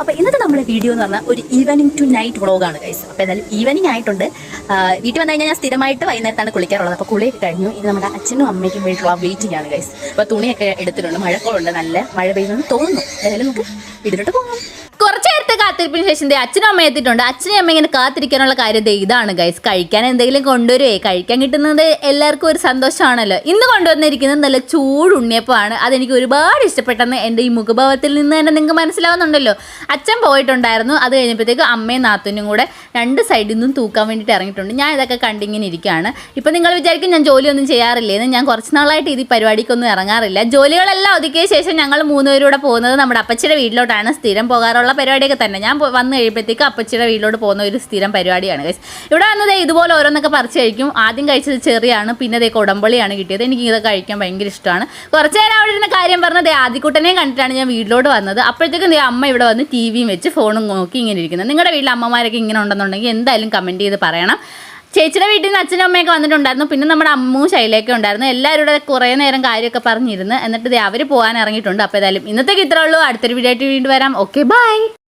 അപ്പോൾ ഇന്നത്തെ നമ്മുടെ വീഡിയോ എന്ന് പറഞ്ഞാൽ ഒരു ഈവനിങ് ടു നൈറ്റ് വ്ളോഗാണ് ഗൈസ്. അപ്പോൾ എന്തായാലും ഈവനിങ് ആയിട്ടുണ്ട്. വീട്ടിൽ വന്നു കഴിഞ്ഞാൽ ഞാൻ സ്ഥിരമായിട്ട് വൈകുന്നേരത്താണ് കുളിക്കാറുള്ളത്. അപ്പോൾ കുളിയൊക്കെ കഴിഞ്ഞു. ഇത് നമ്മുടെ അച്ഛനും അമ്മയ്ക്കും വേണ്ടിയിട്ടുള്ള വെയിറ്റിംഗ് ആണ് ഗൈസ്. അപ്പോൾ തുണിയൊക്കെ എടുത്തിട്ടുണ്ട്. മഴക്കോളുണ്ട്, നല്ല മഴ പെയ്യുമെന്ന് തോന്നുന്നു. ഏതായാലും നമുക്ക് വീട്ടിലോട്ട് പോകാം. കുറച്ച് നേരത്തെ കാത്തിരിപ്പിന് ശേഷം അച്ഛനും അമ്മ എത്തിയിട്ടുണ്ട്. അച്ഛനും അമ്മ ഇങ്ങനെ കാത്തിരിക്കാനുള്ള കാര്യം ഇതാണ് ഗൈസ്. കഴിക്കാൻ എന്തെങ്കിലും കൊണ്ടുവരുവേ. കഴിക്കാൻ കിട്ടുന്നത് എല്ലാവർക്കും ഒരു സന്തോഷമാണല്ലോ. ഇന്ന് കൊണ്ടുവന്നിരിക്കുന്നത് നല്ല ചൂട് ഉണ്ണിയപ്പമാണ്. അതെനിക്ക് ഒരുപാട് ഇഷ്ടപ്പെട്ടെന്ന് എൻ്റെ ഈ മുഖഭാവത്തിൽ നിന്ന് തന്നെ നിങ്ങൾക്ക് മനസ്സിലാവുന്നുണ്ടല്ലോ. അച്ഛൻ പോയിട്ടുണ്ടായിരുന്നു. അത് കഴിഞ്ഞപ്പോഴത്തേക്ക് അമ്മയും നാത്തൂനും കൂടെ രണ്ട് സൈഡിൽ നിന്നും തൂക്കാൻ വേണ്ടിയിട്ട് ഇറങ്ങിയിട്ടുണ്ട്. ഞാൻ ഇതൊക്കെ കണ്ടിങ്ങനെ ഇരിക്കുകയാണ്. ഇപ്പം നിങ്ങൾ വിചാരിക്കും ഞാൻ ജോലിയൊന്നും ചെയ്യാറില്ലേന്ന്. ഞാൻ കുറച്ച് നാളായിട്ട് ഇത് പരിപാടിക്കൊന്നും ഇറങ്ങാറില്ല. ജോലികളെല്ലാം ഒതുക്കിയ ശേഷം ഞങ്ങൾ മൂന്നുപേരൂടെ പോകുന്നത് നമ്മുടെ അപ്പച്ചിയുടെ വീട്ടിലോട്ടാണ്. സ്ഥിരം പോകാറുള്ള പരിപാടിയൊക്കെ തന്നെ. ഞാൻ വന്ന് കഴിയുമ്പോഴത്തേക്ക് അപ്പച്ചിയുടെ വീട്ടിലോട്ട് പോകുന്ന ഒരു സ്ഥിരം പരിപാടിയാണ് ഗൈസ്. ഇവിടെ വന്നത് ഇതുപോലെ ഓരോന്നൊക്കെ പറിച്ച് കഴിക്കും. ആദ്യം കഴിച്ചത് ചെറിയാണ്, പിന്നെ കൊടമ്പളിയാണ് കിട്ടിയത്. എനിക്ക് ഇതൊക്കെ കഴിക്കാൻ ഭയങ്കര ഇഷ്ടമാണ്. കുറച്ച് നേരം അവിടെ ഇരുന്ന കാര്യം പറഞ്ഞത് ആദ്യക്കുട്ടനെയും കണ്ടിട്ടാണ് ഞാൻ വീട്ടിലോട്ട് വന്നത്. അപ്പോഴത്തേക്കും അമ്മ ഇവിടെ വന്ന് ടി വിയും വെച്ച് ഫോണും നോക്കി ഇങ്ങനെ ഇരിക്കുന്നത്. നിങ്ങളുടെ വീട്ടിൽ അമ്മമാരൊക്കെ ഇങ്ങനെ ഉണ്ടെന്നുണ്ടെങ്കിൽ എന്തായാലും കമൻറ്റ് ചെയ്ത് പറയണം. ചേച്ചിയുടെ വീട്ടിൽ നിന്ന് അച്ഛനും അമ്മയൊക്കെ വന്നിട്ടുണ്ടായിരുന്നു. പിന്നെ നമ്മുടെ അമ്മവും ശൈലയൊക്കെ ഉണ്ടായിരുന്നു. എല്ലാവരും കൂടെ കുറേ നേരം കാര്യമൊക്കെ പറഞ്ഞിരുന്ന്. എന്നിട്ട് അവർ പോകാൻ ഇറങ്ങിയിട്ടുണ്ട്. അപ്പോൾ ഏതായാലും ഇന്നത്തേക്ക് ഇത്രേ ഉള്ളൂ. അടുത്തൊരു വീഡിയോ ആയിട്ട് വീണ്ടും വരാം. Okay, by.